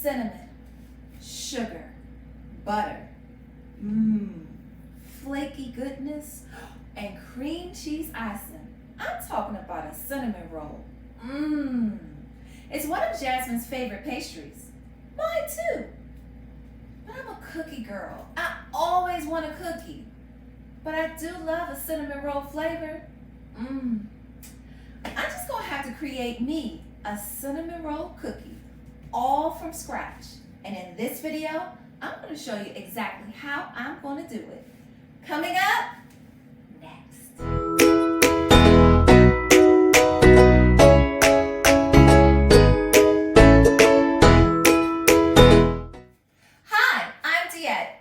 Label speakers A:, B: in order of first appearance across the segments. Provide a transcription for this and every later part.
A: cinnamon, sugar, butter, flaky goodness, and cream cheese icing. I'm talking about a cinnamon roll. It's one of Jasmine's favorite pastries. Mine too. But I'm a cookie girl. I always want a cookie. But I do love a cinnamon roll flavor. I'm just gonna have to create me a cinnamon roll cookie, all from scratch. And in this video, I'm gonna show you exactly how I'm gonna do it. Coming up next.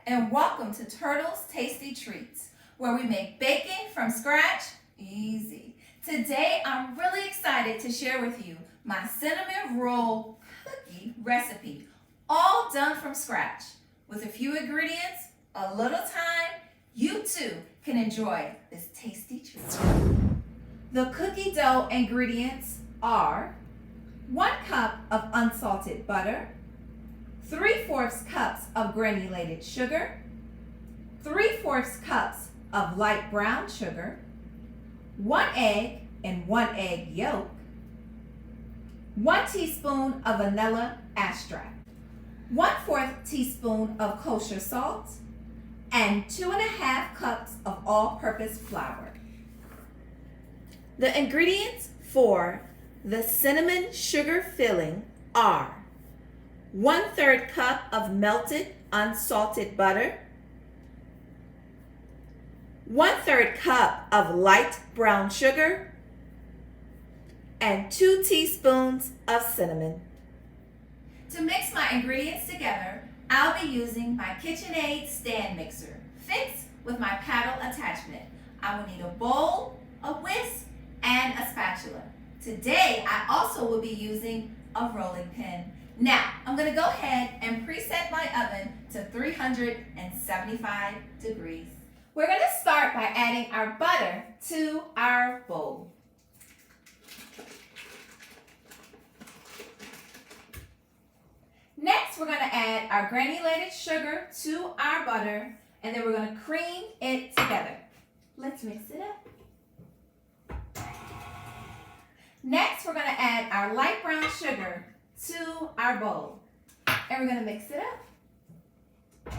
A: And welcome to Turtles Tasty Treats, where we make baking from scratch easy. Today, I'm really excited to share with you my cinnamon roll cookie recipe, all done from scratch. With a few ingredients, a little time, you too can enjoy this tasty treat. The cookie dough ingredients are 1 cup of unsalted butter, 3/4 cups of granulated sugar, 3/4 cups of light brown sugar, 1 egg and 1 egg yolk, 1 teaspoon of vanilla extract, 1/4 teaspoon of kosher salt, and 2½ cups of all-purpose flour. The ingredients for the cinnamon sugar filling are 1/3 cup of melted unsalted butter, 1/3 cup of light brown sugar, and 2 teaspoons of cinnamon. To mix my ingredients together, I'll be using my KitchenAid stand mixer, fixed with my paddle attachment. I will need a bowl, a whisk, and a spatula. Today, I also will be using a rolling pin. Now, I'm going to go ahead and preset my oven to 375 degrees. We're going to start by adding our butter to our bowl. Next, we're going to add our granulated sugar to our butter, and then we're going to cream it together. Let's mix it up. Next, we're going to add our light brown sugar to our bowl, and we're going to mix it up.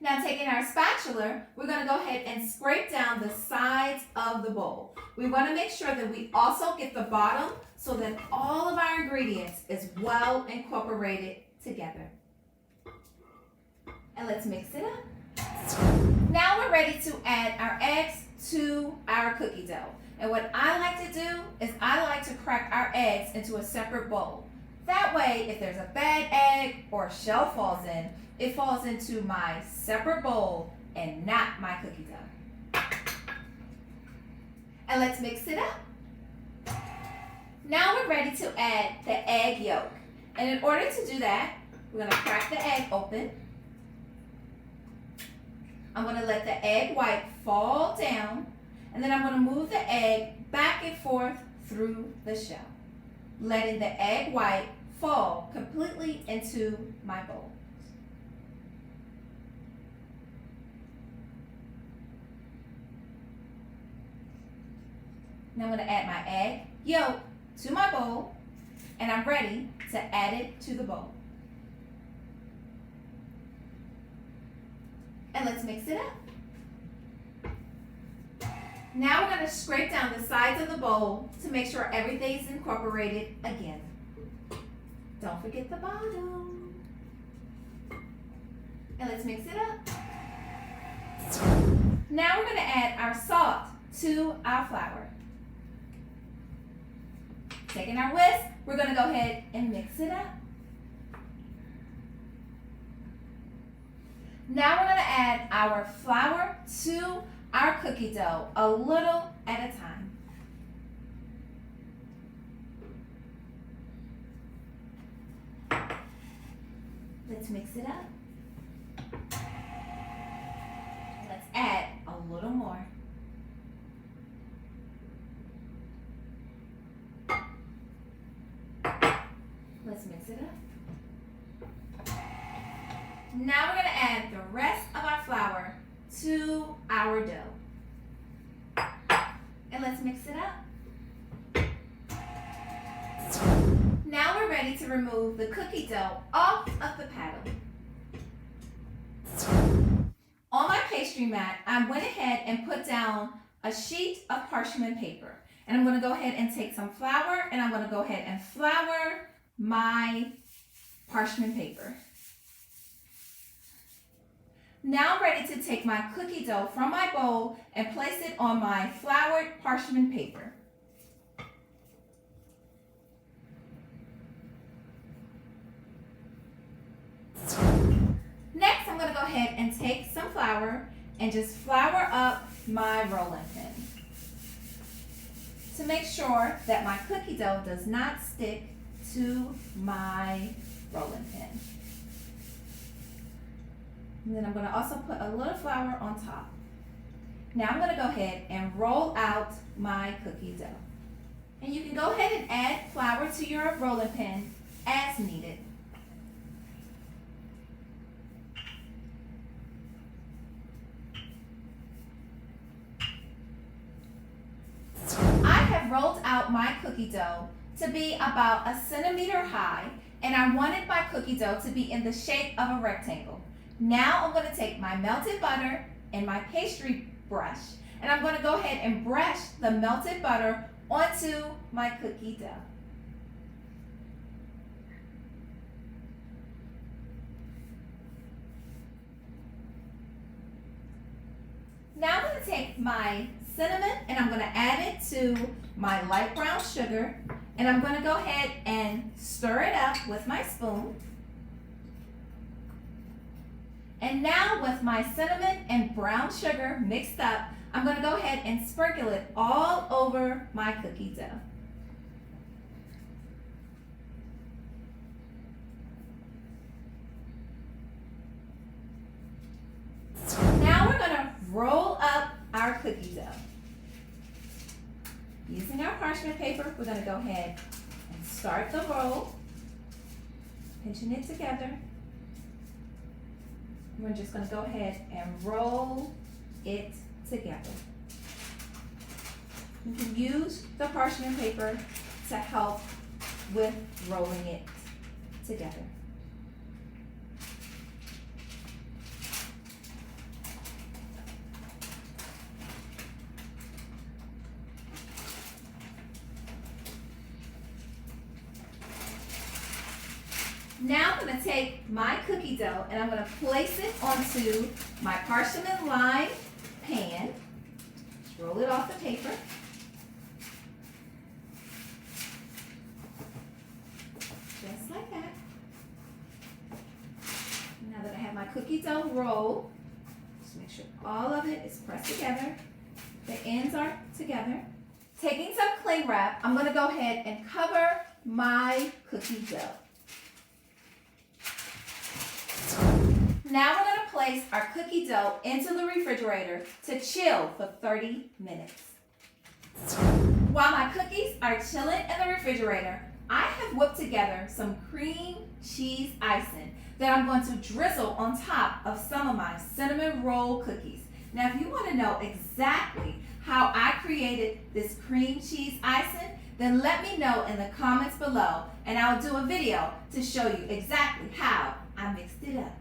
A: Now, taking our spatula, we're going to go ahead and scrape down the sides of the bowl. We want to make sure that we also get the bottom so that all of our ingredients is well incorporated together. And let's mix it up. Now we're ready to add our eggs to our cookie dough. And what I like to do is I like to crack our eggs into a separate bowl. That way, if there's a bad egg or a shell falls in, it falls into my separate bowl and not my cookie dough. And let's mix it up. Now we're ready to add the egg yolk. And in order to do that, we're going to crack the egg open. I'm going to let the egg white fall down. And then I'm going to move the egg back and forth through the shell, letting the egg white fall completely into my bowl. Now I'm going to add my egg yolk to my bowl, and I'm ready to add it to the bowl. And let's mix it up. Now we're going to scrape down the sides of the bowl to make sure everything's incorporated again. Don't forget the bottom. And let's mix it up. Now we're going to add our salt to our flour. Taking our whisk, we're going to go ahead and mix it up. Now we're going to add our flour to our cookie dough, a little at a time. Let's mix it up. Let's add a little more. Let's mix it up. Now we're going to add the rest of our flour to our dough. And let's mix it up. Now we're ready to remove the cookie dough off of the paddle. On my pastry mat, I went ahead and put down a sheet of parchment paper. And I'm going to go ahead and take some flour and I'm going to go ahead and flour my parchment paper. Now I'm ready to take my cookie dough from my bowl and place it on my floured parchment paper. Next, I'm going to go ahead and take some flour and just flour up my rolling pin to make sure that my cookie dough does not stick to my rolling pin. And then I'm going to also put a little flour on top. Now I'm going to go ahead and roll out my cookie dough. And you can go ahead and add flour to your rolling pin as needed. I have rolled out my cookie dough to be about 1 centimeter high, and I wanted my cookie dough to be in the shape of a rectangle. Now I'm going to take my melted butter and my pastry brush, and I'm going to go ahead and brush the melted butter onto my cookie dough. Now I'm going to take my cinnamon and I'm going to add it to my light brown sugar, and I'm going to go ahead and stir it up with my spoon. And now with my cinnamon and brown sugar mixed up, I'm going to go ahead and sprinkle it all over my cookie dough. Now we're going to roll up our cookie dough. Using our parchment paper, we're going to go ahead and start the roll, pinching it together. We're just going to go ahead and roll it together. You can use the parchment paper to help with rolling it together. Now I'm going to take my cookie dough and I'm going to place it onto my parchment lined pan. Just roll it off the paper. Just like that. Now that I have my cookie dough rolled, just make sure all of it is pressed together. The ends are together. Taking some cling wrap, I'm going to go ahead and cover my cookie dough. Now we're going to place our cookie dough into the refrigerator to chill for 30 minutes. While my cookies are chilling in the refrigerator, I have whipped together some cream cheese icing that I'm going to drizzle on top of some of my cinnamon roll cookies. Now, if you want to know exactly how I created this cream cheese icing, then let me know in the comments below, and I'll do a video to show you exactly how I mixed it up.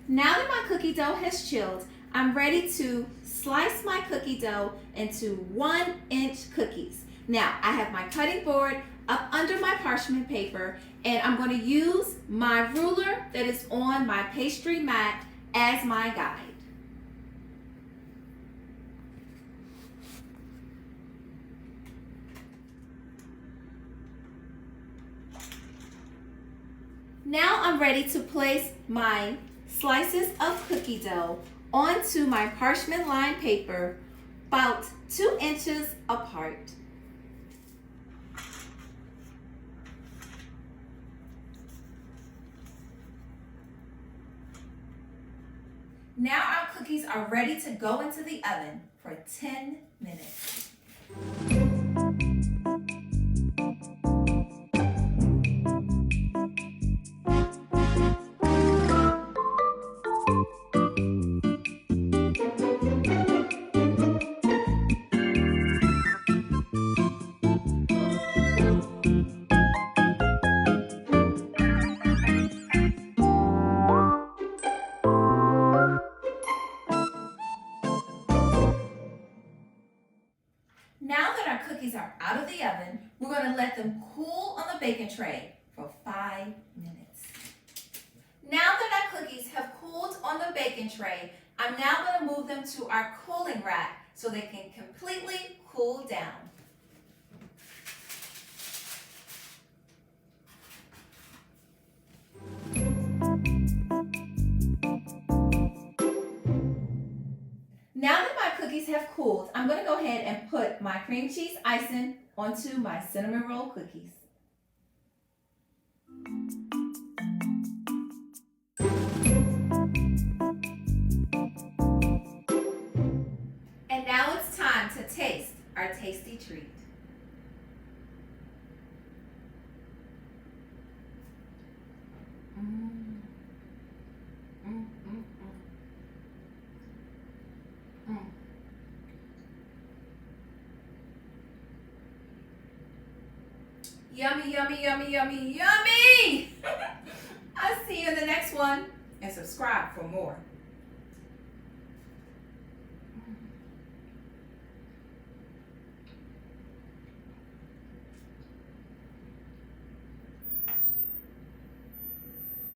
A: Now that my cookie dough has chilled, I'm ready to slice my cookie dough into 1-inch cookies. Now, I have my cutting board up under my parchment paper, and I'm going to use my ruler that is on my pastry mat as my guide. Now I'm ready to place my slices of cookie dough onto my parchment lined paper about 2 inches apart. Now our cookies are ready to go into the oven for 10 minutes. out of the oven. We're going to let them cool on the baking tray for 5 minutes. Now that our cookies have cooled on the baking tray, I'm now going to move them to our cooling rack so they can completely cool down. Now that my cookies have cooled, I'm going to go ahead and put my cream cheese icing onto my cinnamon roll cookies. And now it's time to taste our tasty treat. Yummy, yummy, yummy, yummy, yummy! I'll see you in the next one, and subscribe for more.